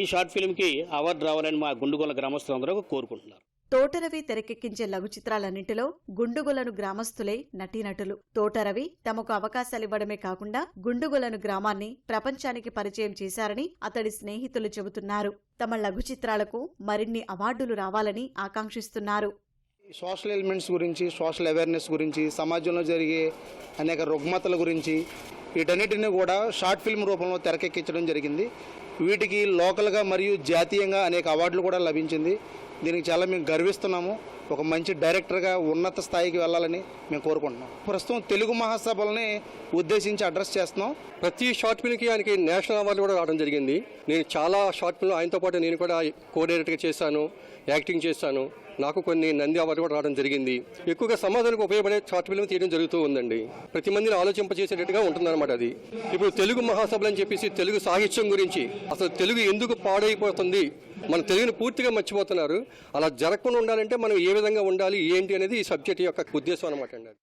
ఈ షార్ట్ ఫిల్మ్కి అవార్డు రావాలని మా గుండుగోల గ్రామస్తులు అందరూ కోరుకుంటున్నారు. తోటరవి తెరకెక్కించే లఘు చిత్రాలన్నింటిలో గుండుగొలను గ్రామస్తులే నటీనటులు. తోటరవి తమకు అవకాశాలివ్వడమే కాకుండా గుండుగొలను గ్రామాన్ని ప్రపంచానికి పరిచయం చేశారని అతడి స్నేహితులు చెబుతున్నారు. తమ లఘు చిత్రాలకు మరిన్ని అవార్డులు రావాలని ఆకాంక్షిస్తున్నారు. సోషల్ ఎలిమెంట్స్ గురించి, సోషల్ అవేర్నెస్ గురించి, సమాజంలో జరిగే అనేక రుగ్మతల గురించి వీటన్నిటిని కూడా షార్ట్ ఫిల్మ్ రూపంలో తెరకెక్కించడం జరిగింది. వీటికి లోకల్గా మరియు జాతీయంగా అనేక అవార్డులు కూడా లభించింది. దీనికి చాలా మేము గర్విస్తున్నాము. ఒక మంచి డైరెక్టర్గా ఉన్నత స్థాయికి వెళ్ళాలని మేము కోరుకుంటున్నాం. ప్రస్తుతం తెలుగు మహాసభలని ఉద్దేశించి అడ్రస్ చేస్తున్నాం. ప్రతి షార్ట్ ఫిల్మ్కి ఆయనకి నేషనల్ అవార్డు కూడా రావడం జరిగింది. నేను చాలా షార్ట్ ఫిల్మ్ ఆయనతో పాటు నేను కూడా కో డైరెక్టర్గా చేశాను, యాక్టింగ్ చేశాను. నాకు కొన్ని నంది అవార్డు కూడా రావడం జరిగింది. ఎక్కువగా సమాజానికి ఉపయోగపడే షార్ట్ ఫిల్మ్ తీయడం జరుగుతూ ఉందండి. ప్రతి మందిని ఆలోచింపజేసేటట్టుగా ఉంటుందన్నమాట అది. ఇప్పుడు తెలుగు మహాసభలు అని చెప్పేసి తెలుగు సాహిత్యం గురించి, అసలు తెలుగు ఎందుకు పాడైపోతుంది, మన తెలుగుని పూర్తిగా మర్చిపోతున్నారు. అలా జరగకుండా ఉండాలంటే మనం ఏ విధంగా ఉండాలి, ఏంటి అనేది ఈ సబ్జెక్ట్ యొక్క ఉద్దేశం అనమాట అండి.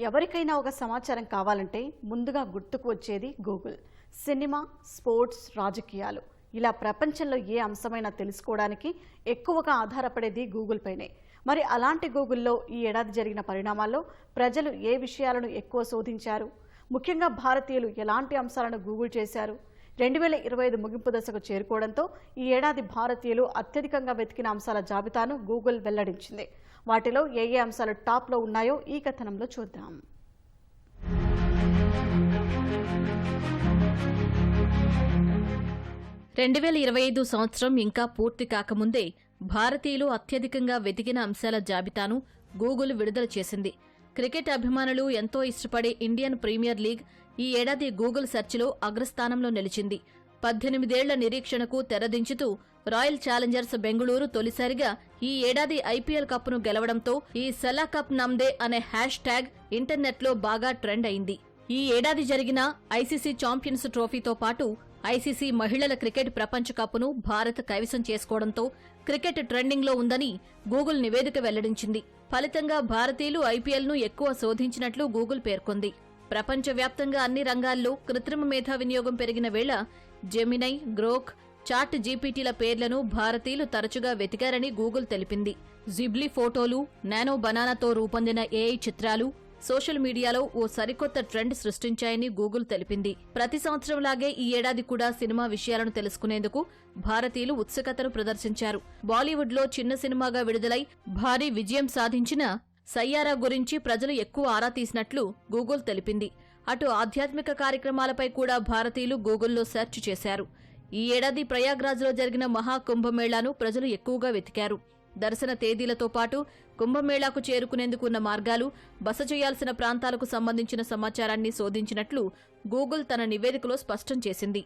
ఎవరికైనా ఒక సమాచారం కావాలంటే ముందుగా గుర్తుకు వచ్చేది గూగుల్. సినిమా, స్పోర్ట్స్, రాజకీయాలు ఇలా ప్రపంచంలో ఏ అంశమైనా తెలుసుకోవడానికి ఎక్కువగా ఆధారపడేది గూగుల్ పైనే. మరి అలాంటి గూగుల్లో ఈ ఏడాది జరిగిన పరిణామాల్లో ప్రజలు ఏ విషయాలను ఎక్కువ శోధించారు? ముఖ్యంగా భారతీయులు ఎలాంటి అంశాలను గూగుల్ చేశారు? 2025 ముగింపు దశకు చేరుకోవడంతో ఈ ఏడాది భారతీయులు అత్యధికంగా వెతికిన అంశాల జాబితాను గూగుల్ వెల్లడించింది. వాటిలో ఏ ఏ అంశాలు టాప్లో ఉన్నాయో ఈ కథనంలో చూద్దాం. సంవత్సరం ఇంకా పూర్తి కాకముందే భారతీయులు అత్యధికంగా వెతికిన అంశాల జాబితాను గూగుల్ విడుదల చేసింది. క్రికెట్ అభిమానులు ఎంతో ఇష్టపడే ఇండియన్ ప్రీమియర్ లీగ్ ఈ ఏడాది గూగుల్ సెర్చ్లో అగ్రస్థానంలో నిలిచింది. 18 ఏళ్ల నిరీక్షణకు తెరదించుతూ రాయల్ ఛాలెంజర్స్ బెంగళూరు తొలిసారిగా ఈ ఏడాది ఐపీఎల్ కప్ను గెలవడంతో ఈ సెలా కప్ నమ్దే అనే హ్యాష్ ట్యాగ్ ఇంటర్నెట్లో బాగా ట్రెండ్ అయింది. ఈ ఏడాది జరిగిన ఐసీసీ ఛాంపియన్స్ ట్రోఫీతో పాటు ఐసీసీ మహిళల క్రికెట్ ప్రపంచ కప్ను భారత్ కైవసం చేసుకోవడంతో క్రికెట్ ట్రెండింగ్లో ఉందని గూగుల్ నివేదిక వెల్లడించింది. ఫలితంగా భారతీయులు ఐపీఎల్ను ఎక్కువ శోధించినట్లు గూగుల్ పేర్కొంది. ప్రపంచవ్యాప్తంగా అన్ని రంగాల్లో కృత్రిమ మేధా వినియోగం పెరిగిన వేళ జెమినై, గ్రోక్, చాట్ జీపీటీల పేర్లను భారతీయులు తరచుగా వెతికారని గూగుల్ తెలిపింది. జిబ్లీ ఫోటోలు, నానో బనానాతో రూపొందిన ఏఐ చిత్రాలు సోషల్ మీడియాలో ఓ సరికొత్త ట్రెండ్ సృష్టించాయని గూగుల్ తెలిపింది. ప్రతి సంవత్సరంలాగే ఈ ఏడాది కూడా సినిమా విషయాలను తెలుసుకునేందుకు భారతీయులు ఉత్సుకతను ప్రదర్శించారు. బాలీవుడ్లో చిన్న సినిమాగా విడుదలై భారీ విజయం సాధించిన సయ్యారా గురించి ప్రజలు ఎక్కువ ఆరా తీసినట్లు గూగుల్ తెలిపింది. అటు ఆధ్యాత్మిక కార్యక్రమాలపై కూడా భారతీయులు గూగుల్లో సెర్చ్ చేశారు. ఈ ఏడాది ప్రయాగ్రాజ్లో జరిగిన మహాకుంభమేళాను ప్రజలు ఎక్కువగా వెతికారు. దర్శన తేదీలతో పాటు కుంభమేళాకు చేరుకునేందుకు ఉన్న మార్గాలు, బస చేయాల్సిన ప్రాంతాలకు సంబంధించిన సమాచారాన్ని శోధించినట్లు గూగుల్ తన నివేదికలో స్పష్టం చేసింది.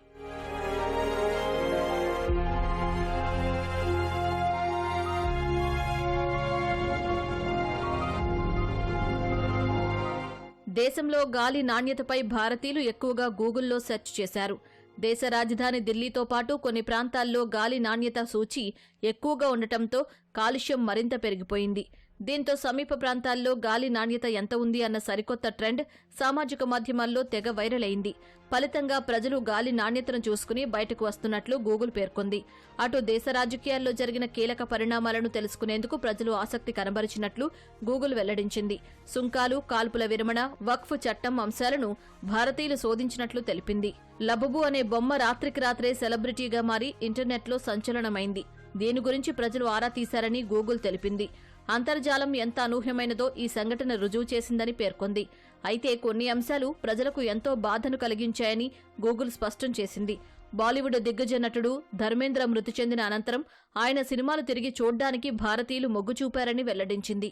దేశంలో గాలి నాణ్యతపై భారతీయులు ఎక్కువగా గూగుల్లో సెర్చ్ చేశారు. దేశ రాజధాని ఢిల్లీతో పాటు కొన్ని ప్రాంతాల్లో గాలి నాణ్యత సూచి ఎక్కువగా ఉండటంతో కాలుష్యం మరింత పెరిగిపోయింది. దీంతో సమీప ప్రాంతాల్లో గాలి నాణ్యత ఎంత ఉంది అన్న సరికొత్త ట్రెండ్ సామాజిక మాధ్యమాల్లో తెగ వైరల్ అయింది. ఫలితంగా ప్రజలు గాలి నాణ్యతను చూసుకుని బయటకు వస్తున్నట్లు గూగుల్ పేర్కొంది. అటు దేశ రాజకీయాల్లో జరిగిన కీలక పరిణామాలను తెలుసుకునేందుకు ప్రజలు ఆసక్తి కనబరిచినట్లు గూగుల్ వెల్లడించింది. సుంకాలు, కాల్పుల విరమణ, వక్ఫ్ చట్టం అంశాలను భారతీయులు శోధించినట్లు తెలిపింది. లబుబు అనే బొమ్మ రాత్రికి రాత్రే సెలబ్రిటీగా మారి ఇంటర్నెట్లో సంచలనమైంది. దీని గురించి ప్రజలు ఆరా తీశారని గూగుల్ తెలిపింది. అంతర్జాలం ఎంత అనూహ్యమైనదో ఈ సంఘటన రుజువు చేసిందని పేర్కొంది. అయితే కొన్ని అంశాలు ప్రజలకు ఎంతో బాధను కలిగించాయని గూగుల్ స్పష్టం చేసింది. బాలీవుడ్ దిగ్గజ నటుడు ధర్మేంద్ర మృతి చెందిన అనంతరం ఆయన సినిమాలు తిరిగి చూడ్డానికి భారతీయులు మొగ్గు చూపారని వెల్లడించింది.